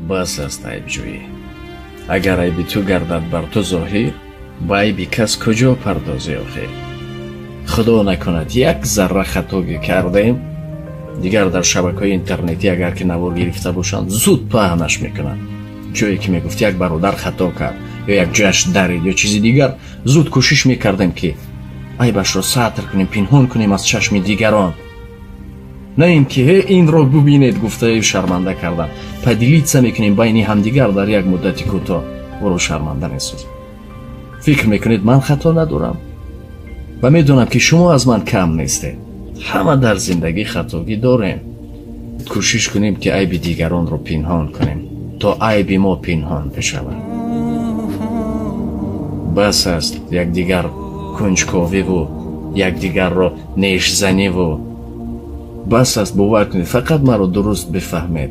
бас аст айбҷӯӣ. агар айби ту гардад бар ту зоҳир, ба айби кас куҷо пардозӣ охир? худо накунад як зарра хатоге кардем, дигар дар шабакаҳои интернетӣ агар ки навор гирифта бошанд зуд паҳнаш мекунанд. ҷое ки мегуфт як бародар хато кард ё як ҷашн дарид ё чизи дигар, зуд кӯшиш мекардем ки айбашро сатр кунем, пинҳон кунем аз чашми дигарон. на ин ки инро бубинед гуфтаи шарманда кардан падилитса мекунем байни ҳамдигар дар як муддати кӯтоҳ, ӯро шарманда месозем. фикр мекунед ман хато надорам ва медонам ки шумо аз ман кам нестед. ҳама дар зиндагӣ хатогӣ дорем. кӯшиш кунем ки айби дигаронро пинҳон кунем то айби мо пинҳон бишавад. бас аст якдигар кунҷковиву якдигарро нешзаниву. бас аст бовар кунед, фақат маро дуруст бифаҳмед.